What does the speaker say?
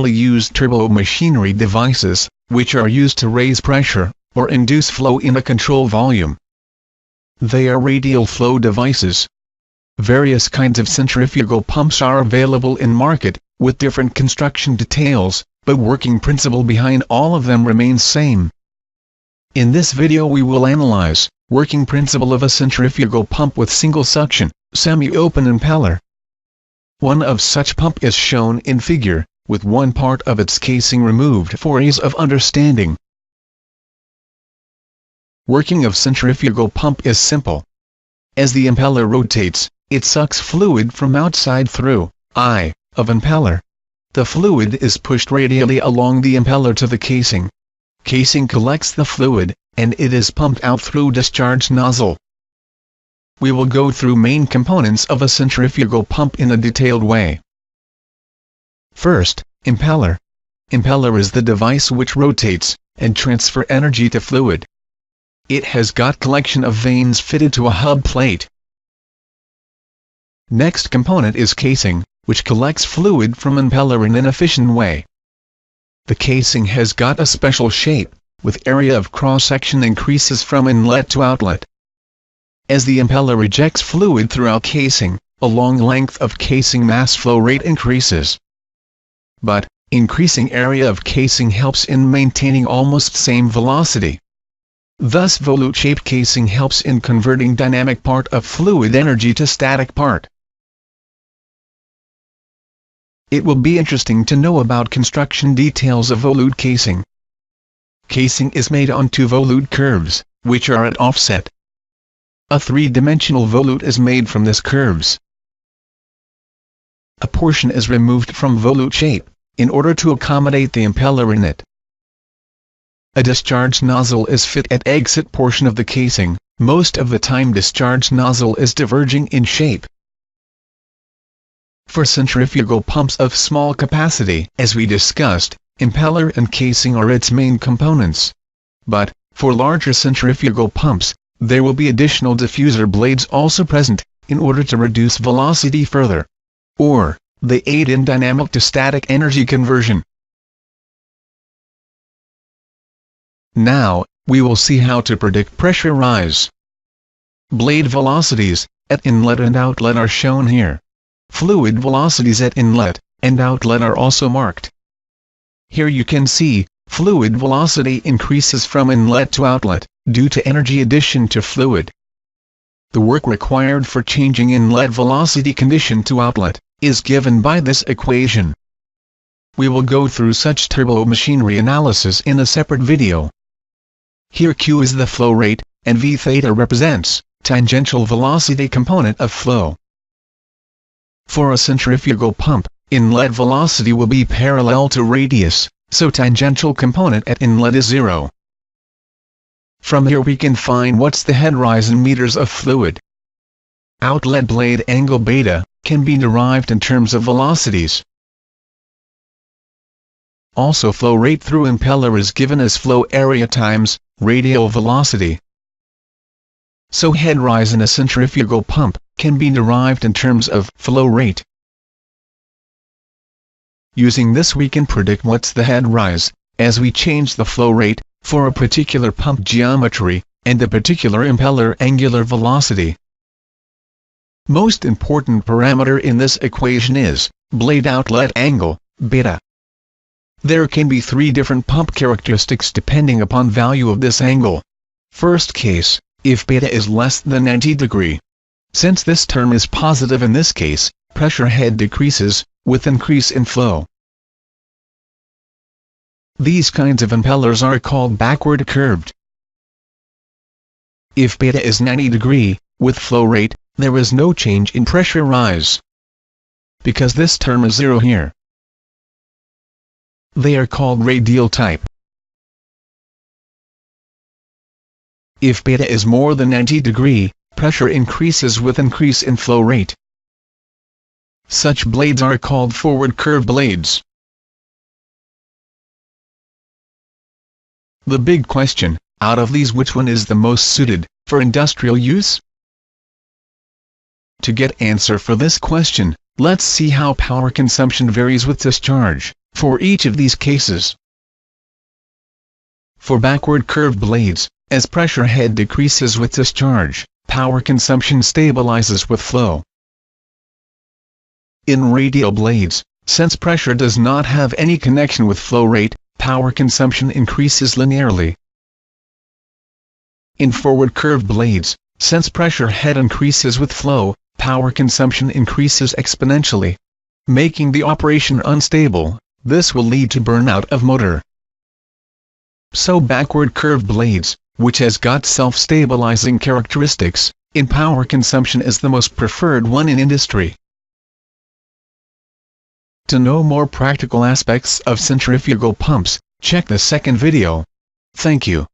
use turbo machinery devices, which are used to raise pressure, or induce flow in a control volume. They are radial flow devices. Various kinds of centrifugal pumps are available in market, with different construction details, but working principle behind all of them remains same. In this video we will analyze working principle of a centrifugal pump with single suction, semi-open impeller. One of such pump is shown in figure, with one part of its casing removed for ease of understanding. Working of centrifugal pump is simple. As the impeller rotates, it sucks fluid from outside through eye of impeller. The fluid is pushed radially along the impeller to the casing. Casing collects the fluid, and it is pumped out through discharge nozzle. We will go through main components of a centrifugal pump in a detailed way. First, impeller. Impeller is the device which rotates and transfer energy to fluid. It has got collection of vanes fitted to a hub plate. Next component is casing, which collects fluid from impeller in an efficient way. The casing has got a special shape, with area of cross-section increases from inlet to outlet. As the impeller ejects fluid throughout casing, a long length of casing mass flow rate increases. But, increasing area of casing helps in maintaining almost same velocity. Thus volute-shaped casing helps in converting dynamic part of fluid energy to static part. It will be interesting to know about construction details of volute casing. Casing is made on two volute curves, which are at offset. A three-dimensional volute is made from these curves. A portion is removed from volute shape, in order to accommodate the impeller in it. A discharge nozzle is fit at exit portion of the casing. Most of the time discharge nozzle is diverging in shape. For centrifugal pumps of small capacity, as we discussed, impeller and casing are its main components. But, for larger centrifugal pumps, there will be additional diffuser blades also present, in order to reduce velocity further. Or, they aid in dynamic to static energy conversion. Now, we will see how to predict pressure rise. Blade velocities, at inlet and outlet are shown here. Fluid velocities at inlet and outlet are also marked. Here you can see, fluid velocity increases from inlet to outlet, due to energy addition to fluid. The work required for changing inlet velocity condition to outlet, is given by this equation. We will go through such turbo machinery analysis in a separate video. Here Q is the flow rate, and V theta represents tangential velocity component of flow. For a centrifugal pump, inlet velocity will be parallel to radius, so tangential component at inlet is 0. From here we can find what's the head rise in meters of fluid. Outlet blade angle beta can be derived in terms of velocities. Also flow rate through impeller is given as flow area times radial velocity. So head rise in a centrifugal pump can be derived in terms of flow rate. Using this we can predict what's the head rise, as we change the flow rate, for a particular pump geometry, and a particular impeller angular velocity. Most important parameter in this equation is blade outlet angle, beta. There can be three different pump characteristics depending upon value of this angle. First case, if beta is less than 90 degree. Since this term is positive in this case, pressure head decreases, with increase in flow. These kinds of impellers are called backward curved. If beta is 90 degree, with flow rate, there is no change in pressure rise. Because this term is 0 here. They are called radial type. If beta is more than 90 degree, pressure increases with increase in flow rate. Such blades are called forward curve blades. The big question, out of these which one is the most suited for industrial use? To get answer for this question, let's see how power consumption varies with discharge, for each of these cases. For backward curved blades, as pressure head decreases with discharge, power consumption stabilizes with flow. In radial blades, since pressure does not have any connection with flow rate, power consumption increases linearly. In forward curved blades, since pressure head increases with flow, power consumption increases exponentially, making the operation unstable. This will lead to burnout of motor. So backward curved blades, which has got self-stabilizing characteristics, in power consumption is the most preferred one in industry. To know more practical aspects of centrifugal pumps, check the second video. Thank you.